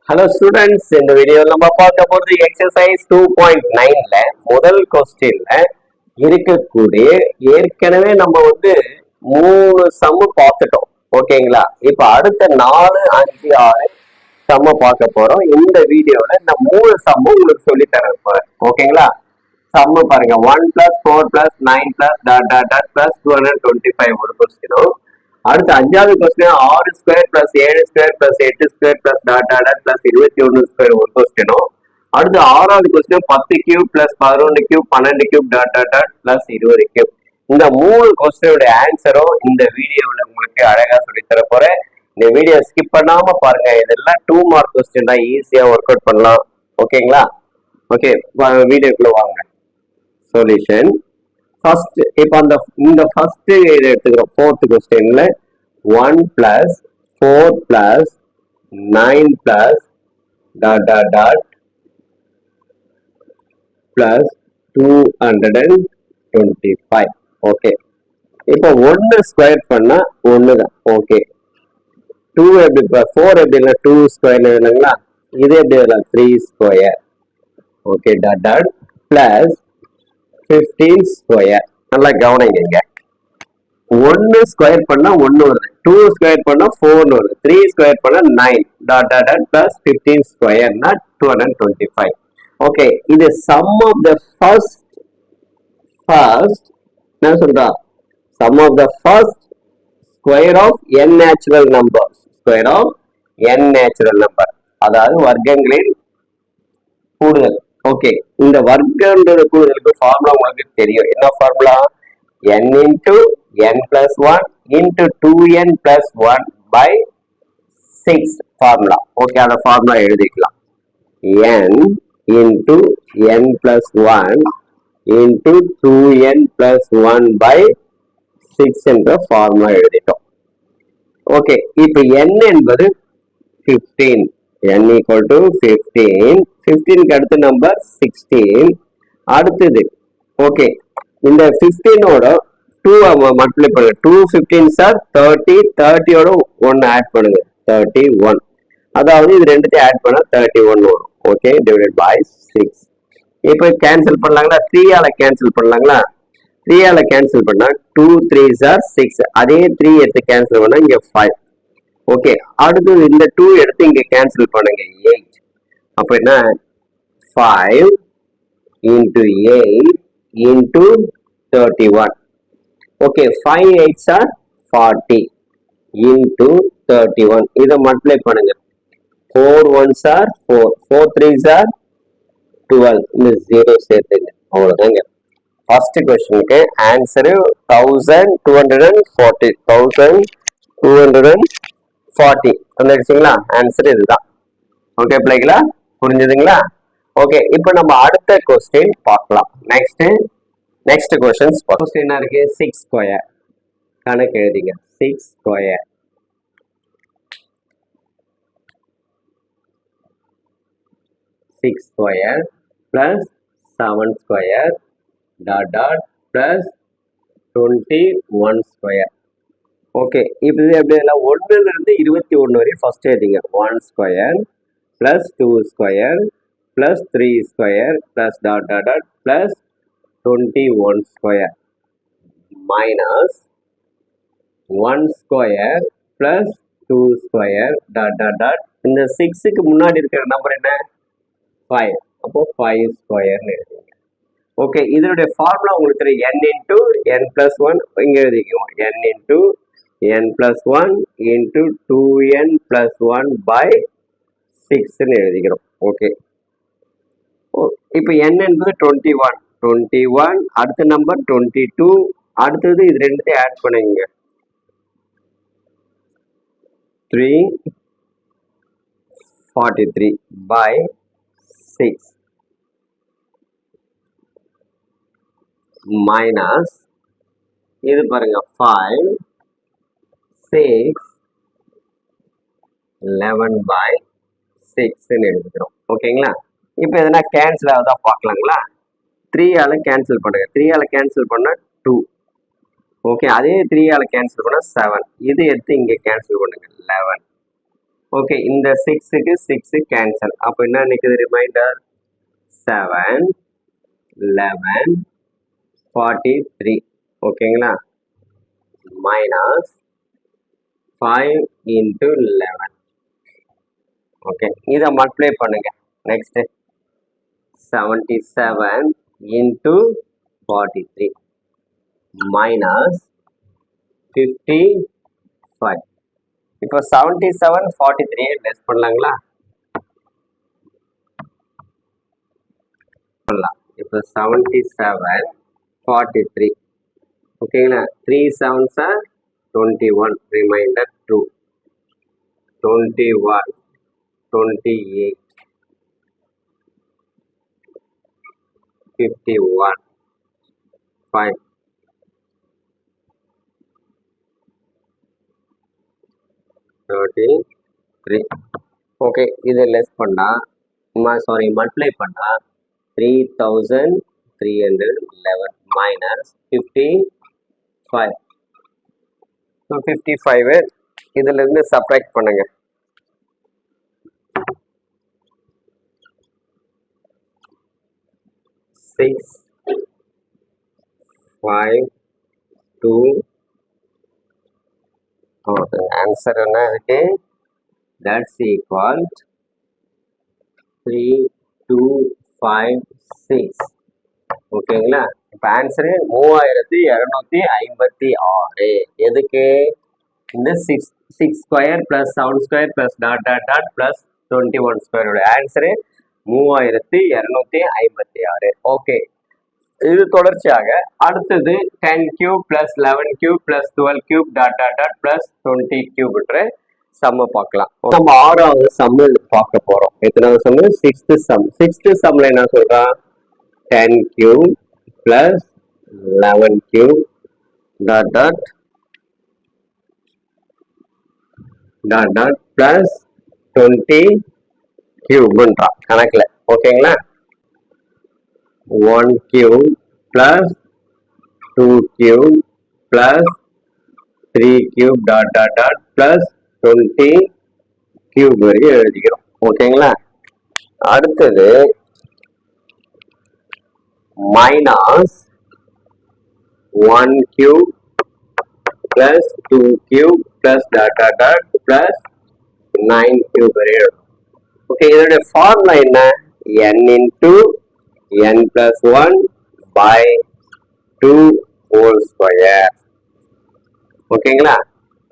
Hello students, இந்த video நம்ம பார்க்க போறது எக்ஸசைஸ் 2.9ல முதல் கொஸ்டின்ல இருக்கக்கூடிய ஏற்கனவே நம்ம மூணு சம்மு பார்த்துட்டோம். ஓகேங்களா? இப்ப அடுத்த 4, 5, 6 சம்ம பார்க்க போறோம். இந்த வீடியோல இந்த மூணு சம்மு உங்களுக்கு சொல்லி தர போறேன். ஓகேங்களா? சம்மு பாருங்க, 1 + 4 + 9 + +225 ஒரு கொஸ்டினும், அடுத்து அஞ்சாவது கொஸ்டின் 6² + 7² + 8² + +21² ஒரு கொஸ்டினும், அடுத்து ஆறாவது கொஸ்டின் 10³ + 11³ 12³ +20³. இந்த மூணு கொஸ்டினோட ஆன்சரும் இந்த வீடியோவில் உங்களுக்கு அழகா சொல்லித்தர போறேன். இந்த வீடியோ ஸ்கிப் பண்ணாம பாருங்க. இதெல்லாம் 2 மார்க் கொஸ்டின் தான், ஈஸியா ஒர்க் அவுட் பண்ணலாம். ஓகேங்களா? ஓகே, வீடியோக்குள்ள வாங்க. Solution first. இப்போ இந்த ஃபர்ஸ்ட் எடுத்துக்கிறோம். 4th கொஸ்டின்ல 1 + 4 + 9 + +225. ஓகே, இப்போ 1 ஸ்கொயர் பண்ணா 1 தான். ஓகே, 2 எப்படி 4 எப்படி இல்லை 2 ஸ்கொயர் இல்லைங்களா? இது எப்படி இல்லை 3 ஸ்கொயர். Okay, +15 square. நல்லா கவனிங்க. 1 ஸ்கொயர் பண்ணா 1 வருது, 2 ஸ்கொயர் பண்ணா 4 வருது, 3 ஸ்கொயர் பண்ணா 9 +15 ஸ்கொயர்னா 225. ஓகே, இது சம் ஆஃப் த ஃபர்ஸ்ட் என்ன சொல்றா? Sum of the first square of n natural number. Square of n natural number, அதாவது வர்க்கங்களின் கூடுதல். ஓகே, இந்த வர்க்கம்ன்றது கூடுதலுக்கு ஃபார்முலா உங்களுக்கு தெரியும். என்ன formula? n into n plus 1 into 2n plus 1 by 6 formula. Okay, அந்த ஃபார்முலா எழுதிக்கலாம். n into n plus 1 into 2n plus 1 by 6 என்ற ஃபார்முலா எழுதிட்டோம். ஓகே, இப்போ n என்பது 15. n equal to 15. 15க்கு அடுத்த நம்பர் 16. அடுத்தது ஓகே, இந்த 15ஓட 2 மல்டிப்ளை பண்ணுங்க. 2 15s are 30. 30ஓட 1 ஆட் பண்ணுங்க, 31. அதாவது இது ரெண்டுத்தையும் ஆட் பண்ணா 31 வரும். Okay, divided by 6. இப்போ கேன்சல் பண்ணலாங்களா? 3ஆல கேன்சல் பண்ணலாங்களா? 3ஆல கேன்சல் பண்ணா 2 3s are 6. அதே 3 எடுத்து கேன்சல் பண்ணா இங்க 5. ஓகே, அடுத்து இந்த 2 எடுத்து இங்க கேன்சல் பண்ணுங்க, 8. அப்ப என்ன? 5 into 8 into 31. Okay, 5 8s are 40 into 31. இதை மல்டிப்ளை பண்ணுங்க. 4 1s are 4, 4 3s are 12. இந்த 0 சேர்த்துங்க. அவ்வளவுதாங்க. ஃபர்ஸ்ட் கொஸ்டினுக்கு ஆன்சரு 1240. 1240 வந்துடுச்சுங்களா? ஆன்சர் இதுதான். ஓகே பிள்ளைங்களா, புரிஞ்சுதுங்களா? ஓகே, இப்போ நம்ம அடுத்த கொஸ்டின் பார்க்கலாம். நெக்ஸ்ட் கொஸ்டின்ஸ் கொஸ்டின் என்ன இருக்கு? 6 ஸ்கொயர். கணக்கு எழுதிங்க. 6 square 6 square plus 7 square plus 21 square. Okay, இப்போ இது எப்படி இல்லை? 1ல இருந்து 21 வரையும் ஃபர்ஸ்ட் எழுதிங்க. 1 square plus 2 square plus 3 square plus plus 21 square minus 1 square plus 2 square இந்த 6க்கு முன்னாடி இருக்கிற நம்பர் என்ன? 5. அப்போ 5 ஸ்கொயர்னு எழுதுங்க. ஓகே, இதனுடைய ஃபார்முலா உங்களுக்கு தெரியும். n into n plus 1 இங்க எழுதிக்குவோம். n into n plus 1 into 2n plus 1 by 6ன்னு எழுதிக்கிறோம். ஓகே, இப்போ n என்பது 21. அடுத்த நம்பர் 22. அடுத்தது இது ரெண்டுத்தையும் ஆட் பண்ணுங்க. 343 by 6 minus இது பாருங்க 5 6 11 by 6ன்னு எழுதிக்கிறோம். ஓகேங்களா? இப்போ எதனா கேன்சல் ஆகுதா பார்க்கலாங்களா? 3ஆல கேன்சல் பண்ணுங்க. 3ஆல கேன்சல் பண்ணா 2. ஓகே, அதே 3ஆல கேன்சல் பண்ணா 7. இது எடுத்து இங்க கேன்சல் பண்ணுங்க, 11. ஓகே, இந்த 6க்கு 6 கேன்சல். அப்போ என்ன நிற்குது ரிமைண்டர்? 7, 11, 43. ஓகேங்களா? Minus 5 into 11. ஓகே, இதை மல்டிப்ளை பண்ணுங்க. Next 77 into 43 minus 55. இப்போ 77 43 லெஸ் பண்ணலாங்களா? பண்ணலாம். இப்போ 77 43. ஓகேங்களா? 3 7s are 21, ரிமைண்டர் 2, 21, 28, 51, 5, 33. ஓகே, இது லெஸ் பண்ணா சாரி மல்டிப்ளை பண்ணா 3311 மைனஸ் 55. 55 இதுல இருந்து சப்ராக்ட் பண்ணுங்க. 6 5 2 ஆன்சர் என்ன இருக்கு? That's equal 3 2 5 6. ஓகேங்களா? இப்போ ஆன்சரு 3256. எதுக்கு? இந்த 6 square plus 7 square plus dot dot dot plus 21 ஸ்கொயரோட ஆன்சரு 3256. ஓகே, இது தொடர்ச்சியாக அடுத்தது 10 cube plus 11 cube plus 12 cube dot dot dot plus 20 கியூப்ன்ற சம்ம பார்க்கலாம். நம்ம 6வது சம்மு பார்க்க போறோம். எத்தனாவது சம்மு? 6th some. 6th சம்ல என்ன சொல்றான்? 10 cube plus 11 cube dot dot dot dot plus 20 கியூப்ன்றான் கணக்குல. ஓகேங்களா? 1 cube plus 2 cube plus 3 cube dot dot dot plus 20 cube வரைக்கும் எழுதிக்கிறோம். ஓகேங்களா? அடுத்தது minus 1 cube plus 2 cube plus dot dot dot plus 9 cube வரையும் எழுதும். ஓகே, இதோட ஃபார்முலா என்ன? n into n plus 1 by 2 whole square. ஓகேங்களா?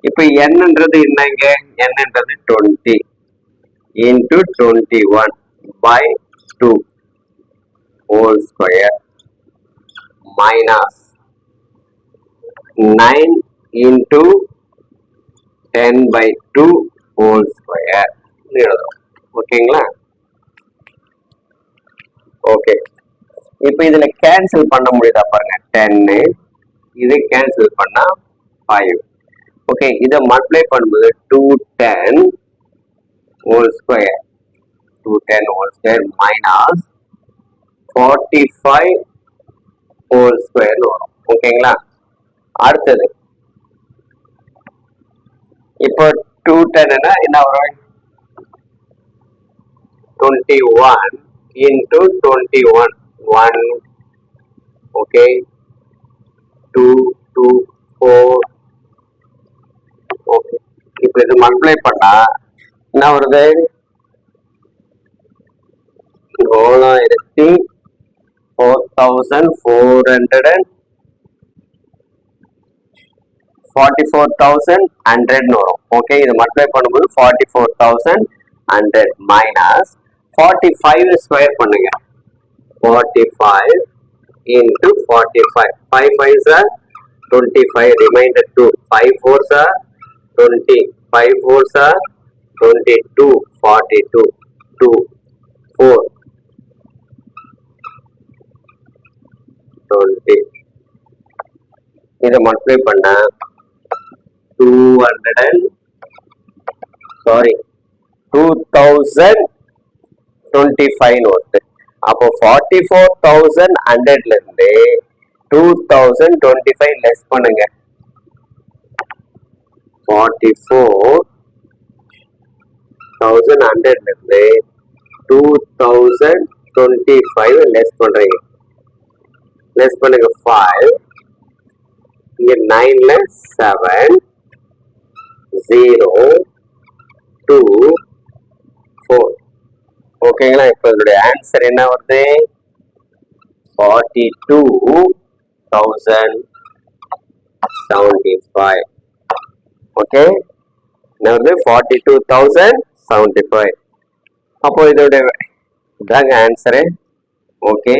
இப்போ என்னன்றது என்னங்க? என்னன்றது 20 into 21 by 2 whole square minus 9 into 10 by 2 whole square எழுதுறோம். ஓகேங்களா? ஓகே, இப்போ இதுல கேன்சல் பண்ண முடியுதா பாருங்க. 10 இது கேன்சல் பண்ணா 5. ஓகே, இதை மல்டிப்ளை பண்ணும்போது 210 whole square 210 whole square minus 45 whole square வரும். ஓகேங்களா? அடுத்தது இப்போ 210 என்ன வரும்? 21 into 21 1 okay 2 2 4 okay. இப்போ இது மல்டிப்ளை பண்ணா என்ன வருது? 44,100 வரும். ஓகே, இது மல்டிப்ளை பண்ணும்போது 44,100 மைனஸ் 45 ஸ்கொயர் பண்ணுங்க. 45 into 45 5 5s are 25 remainder 2 5 4s are 20 5 4s are 22 42 2 4 20 இதை மல்டிப்ளை பண்ண 2025 வருது. அப்போ 44,100ல இருந்து 2025 லெஸ் பண்ணுங்க. 44 1100 இருந்து 2025 லெஸ் பண்றீங்க. லெஸ் பண்ணுங்க 5, இங்க 9ல 7, 0, 2, 4. ஓகேங்களா? இப்போ இதனுடைய ஆன்சர் என்ன வருது? 42,075. ஓகே, என்ன வருது? 42,075. அப்போ இதோட இதாங்க ஆன்சரு. ஓகே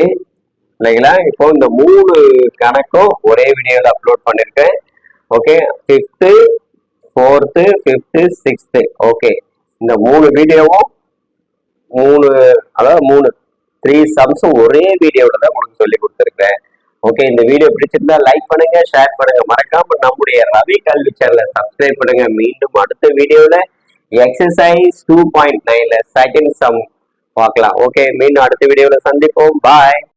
இல்லைங்களா? இப்போ இந்த 3 கணக்கும் ஒரே வீடியோவில் அப்லோட் பண்ணிருக்கேன். Okay, 5th, 4th, 5th, 6th. Okay, இந்த 3 வீடியோவும் 3 சம்ஸும் ஒரே வீடியோவில் தான் உங்களுக்கு சொல்லி கொடுத்துருக்கேன். ஓகே, இந்த வீடியோ பிடிச்சிருந்தா லைக் பண்ணுங்க, ஷேர் பண்ணுங்க, மறக்காம நம்முடைய ரவி கல்வி சேனலை சப்ஸ்கிரைப் பண்ணுங்க. மீண்டும் அடுத்த வீடியோல எக்ஸசைஸ் 2.9ல செகண்ட் சம் பார்க்கலாம். ஓகே, மீண்டும் அடுத்த வீடியோல சந்திப்போம். பாய்.